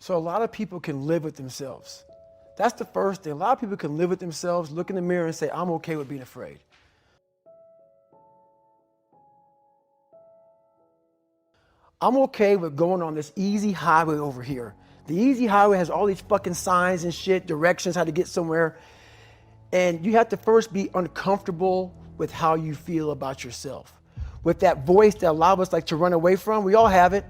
So a lot of people can live with themselves. That's the first thing. A lot of people can live with themselves, look in the mirror and say, I'm okay with being afraid. I'm okay with going on this easy highway over here. The easy highway has all these fucking signs and shit, directions, how to get somewhere. And you have to first be uncomfortable with how you feel about yourself. With that voice that a lot of us like to run away from, we all have it.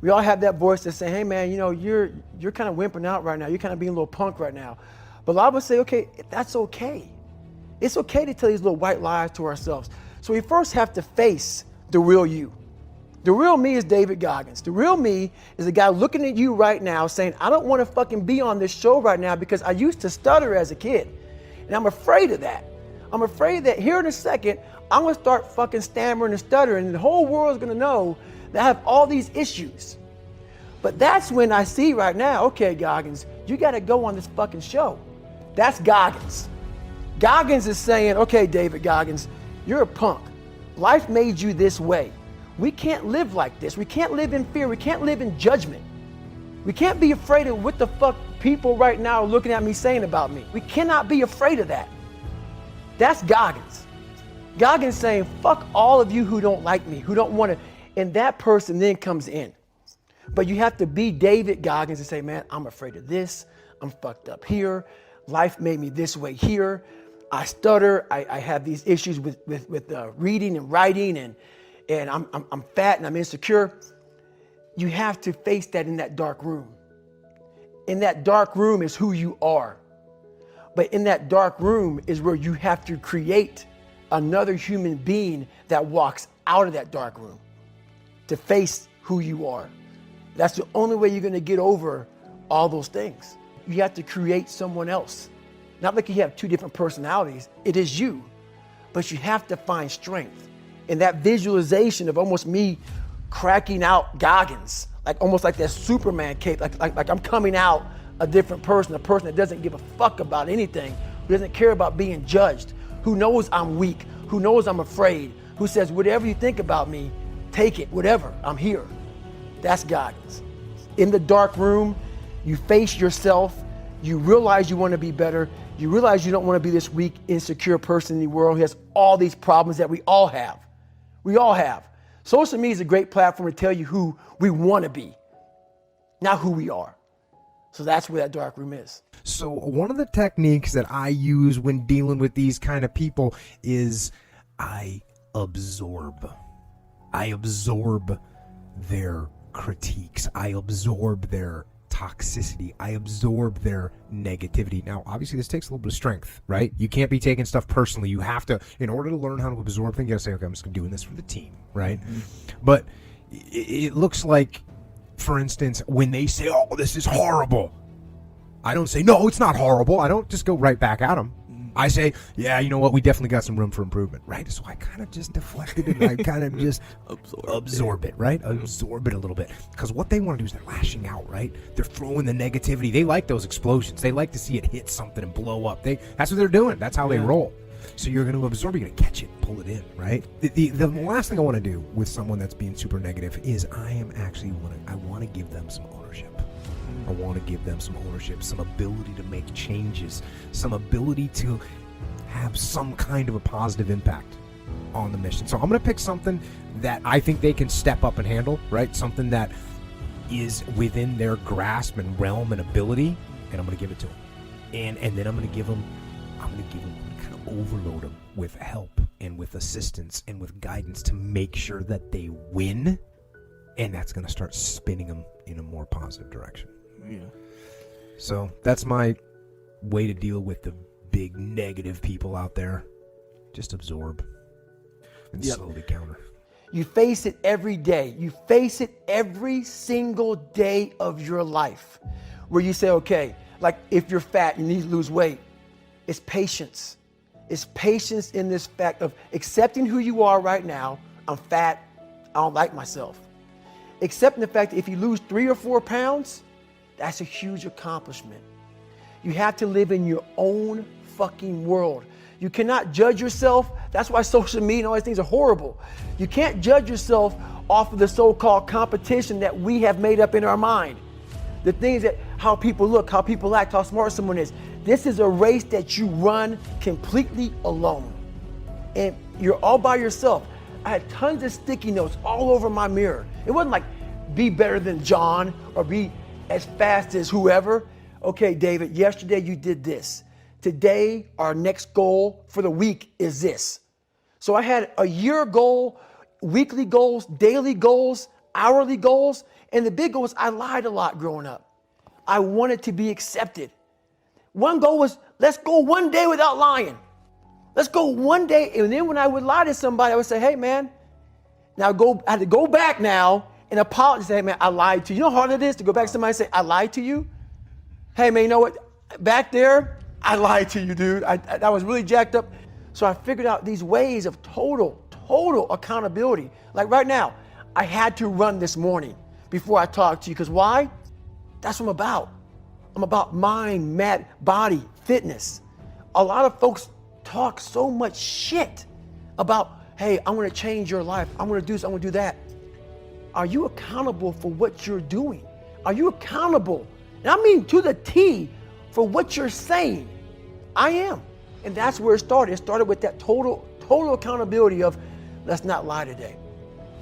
We all have that voice that say, hey man, you know, you're kind of wimping out right now. You're kind of being a little punk right now. But a lot of us say, okay, that's okay. It's okay to tell these little white lies to ourselves. So we first have to face the real you. The real me is David Goggins. The real me is the guy looking at you right now saying, I don't want to fucking be on this show right now because I used to stutter as a kid. And I'm afraid of that. I'm afraid that here in a second, I'm going to start fucking stammering and stuttering and the whole world's going to know that I have all these issues. But that's when I see right now, okay, Goggins, you got to go on this fucking show. That's Goggins. Goggins is saying, okay, David Goggins, you're a punk. Life made you this way. We can't live like this. We can't live in fear. We can't live in judgment. We can't be afraid of what the fuck people right now are looking at me saying about me. We cannot be afraid of that. That's Goggins. Goggins saying, fuck all of you who don't like me, who don't want to, and that person then comes in. But you have to be David Goggins and say, man, I'm afraid of this. I'm fucked up here. Life made me this way here. I stutter. I have these issues with reading and writing and I'm fat and I'm insecure. You have to face that in that dark room. In that dark room is who you are. But in that dark room is where you have to create another human being that walks out of that dark room to face who you are. That's the only way you're going to get over all those things. You have to create someone else. Not like you have two different personalities. It is you. But you have to find strength. And that visualization of almost me cracking out Goggins, like almost like that Superman cape, like I'm coming out a different person, a person that doesn't give a fuck about anything, who doesn't care about being judged, who knows I'm weak, who knows I'm afraid, who says, whatever you think about me, take it, whatever, I'm here. That's Goggins. In the dark room, you face yourself, you realize you want to be better, you realize you don't want to be this weak, insecure person in the world who has all these problems that we all have. We all have. Social media is a great platform to tell you who we want to be, not who we are. So that's where that dark room is. So one of the techniques that I use when dealing with these kind of people is I absorb. I absorb their critiques. I absorb their toxicity. I absorb their negativity. Now, obviously, this takes a little bit of strength, right? You can't be taking stuff personally. You have to, in order to learn how to absorb things, you gotta say, okay, I'm just doing this for the team, right? Mm-hmm. But it looks like, for instance, when they say, oh, this is horrible, I don't say, no, it's not horrible. I don't just go right back at them. I say, yeah, you know what? We definitely got some room for improvement, right? So I kind of just deflected it. I kind of just absorb it, right? Absorb it a little bit. Because what they want to do is they're lashing out, right? They're throwing the negativity. They like those explosions. They like to see it hit something and blow up. That's what they're doing. That's how they roll. So you're going to absorb. You're going to catch it, pull it in, right? The last thing I want to do with someone that's being super negative is I want to give them some ownership. I want to give them some ownership, some ability to make changes, some ability to have some kind of a positive impact on the mission. So I'm going to pick something that I think they can step up and handle, right? Something that is within their grasp and realm and ability, and I'm going to give it to them. And then I'm going to give them kind of overload them with help and with assistance and with guidance to make sure that they win, and that's going to start spinning them in a more positive direction. Yeah. So that's my way to deal with the big negative people out there. Just absorb and slowly counter. You face it every day. You face it every single day of your life where you say, okay, like if you're fat, you need to lose weight. It's patience. It's patience in this fact of accepting who you are right now. I'm fat. I don't like myself. Accepting the fact that if you lose 3 or 4 pounds, that's a huge accomplishment. You have to live in your own fucking world. You cannot judge yourself. That's why social media and all these things are horrible. You can't judge yourself off of the so-called competition that we have made up in our mind. the things that, how people look, how people act, how smart someone is. This is a race that you run completely alone. And you're all by yourself. I had tons of sticky notes all over my mirror. It wasn't like, be better than John or be as fast as whoever. Okay, David, yesterday you did this. Today, our next goal for the week is this. So I had a year goal, weekly goals, daily goals, hourly goals, and the big goal was I lied a lot growing up. I wanted to be accepted. One goal was, let's go one day without lying. Let's go one day. And then when I would lie to somebody, I would say, hey man, I had to go back now and apologize. Say, hey man, I lied to you. You know how hard it is to go back to somebody and say, I lied to you? Hey man, you know what? Back there, I lied to you, dude. I was really jacked up. So I figured out these ways of total accountability. Like right now, I had to run this morning before I talked to you. Because why? That's what I'm about. I'm about mind, body, fitness. A lot of folks talk so much shit about, hey, I'm gonna change your life. I'm gonna do this, I'm gonna do that. Are you accountable for what you're doing? Are you accountable? And I mean to the T for what you're saying. I am. And that's where it started. It started with that total accountability of, let's not lie today.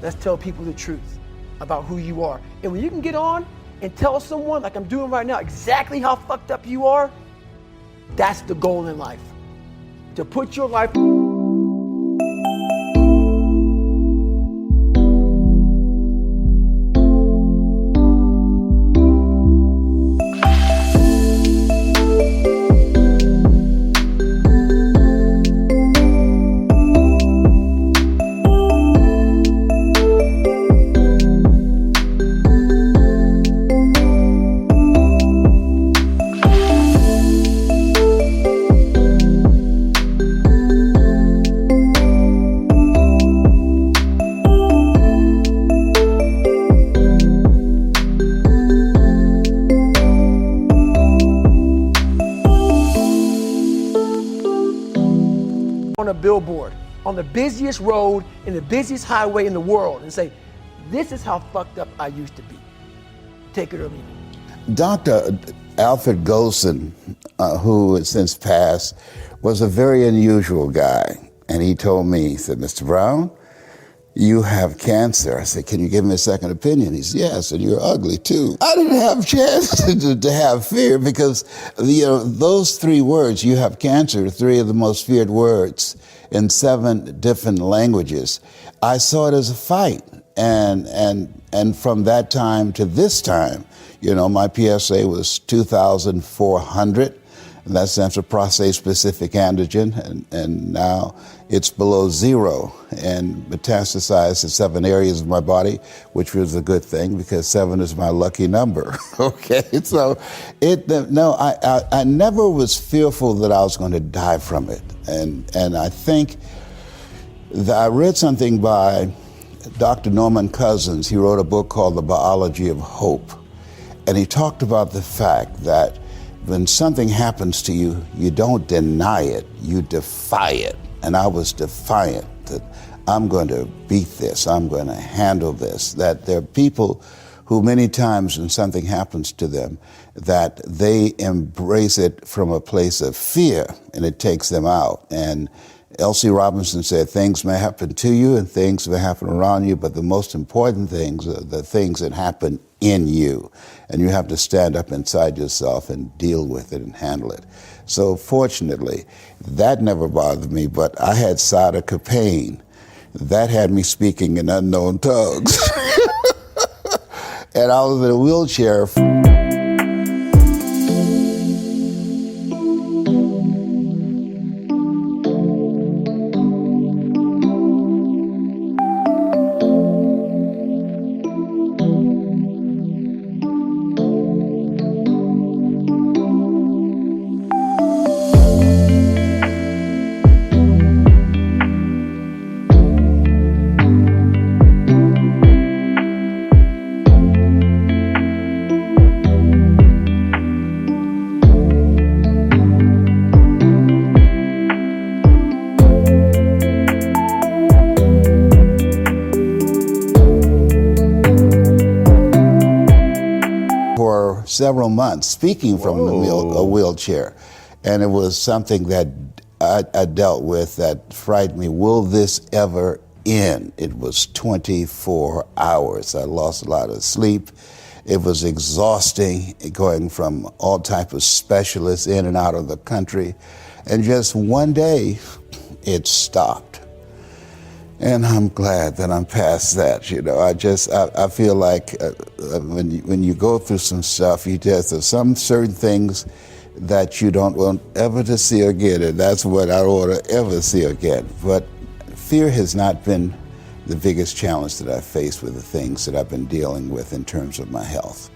Let's tell people the truth about who you are. And when you can get on and tell someone, like I'm doing right now, exactly how fucked up you are, that's the goal in life. To put your life on a billboard on the busiest road in the busiest highway in the world and say, this is how fucked up I used to be. Take it or leave it. Dr. Alfred Golson, who has since passed, was a very unusual guy. And he told me, he said, Mr. Brown, you have cancer. I said, can you give me a second opinion? He said, yes, and you're ugly too. I didn't have a chance to have fear because those three words, you have cancer, three of the most feared words in 7 different languages. I saw it as a fight. And from that time to this time, my PSA was 2,400. And that stands for prostate-specific antigen, and now it's below 0 and metastasized to 7 areas of my body, which was a good thing because 7 is my lucky number. Okay, so I never was fearful that I was going to die from it, and I think that I read something by Dr. Norman Cousins. He wrote a book called The Biology of Hope, and he talked about the fact that when something happens to you, you don't deny it, you defy it. And I was defiant that I'm going to beat this, I'm going to handle this. That there are people who many times when something happens to them, that they embrace it from a place of fear and it takes them out. And L.C. Robinson said, things may happen to you and things may happen around you, but the most important things are the things that happen in you. And you have to stand up inside yourself and deal with it and handle it. So fortunately, that never bothered me, but I had sciatica pain. That had me speaking in unknown tongues. And I was in a wheelchair. several months, speaking from a wheelchair. And it was something that I dealt with that frightened me. Will this ever end? It was 24 hours. I lost a lot of sleep. It was exhausting, going from all type of specialists in and out of the country. And just one day, it stopped. And I'm glad that I'm past that. You know, I feel like when you go through some stuff, there's some certain things that you don't want ever to see again, and that's what I don't want to ever see again. But fear has not been the biggest challenge that I've faced with the things that I've been dealing with in terms of my health.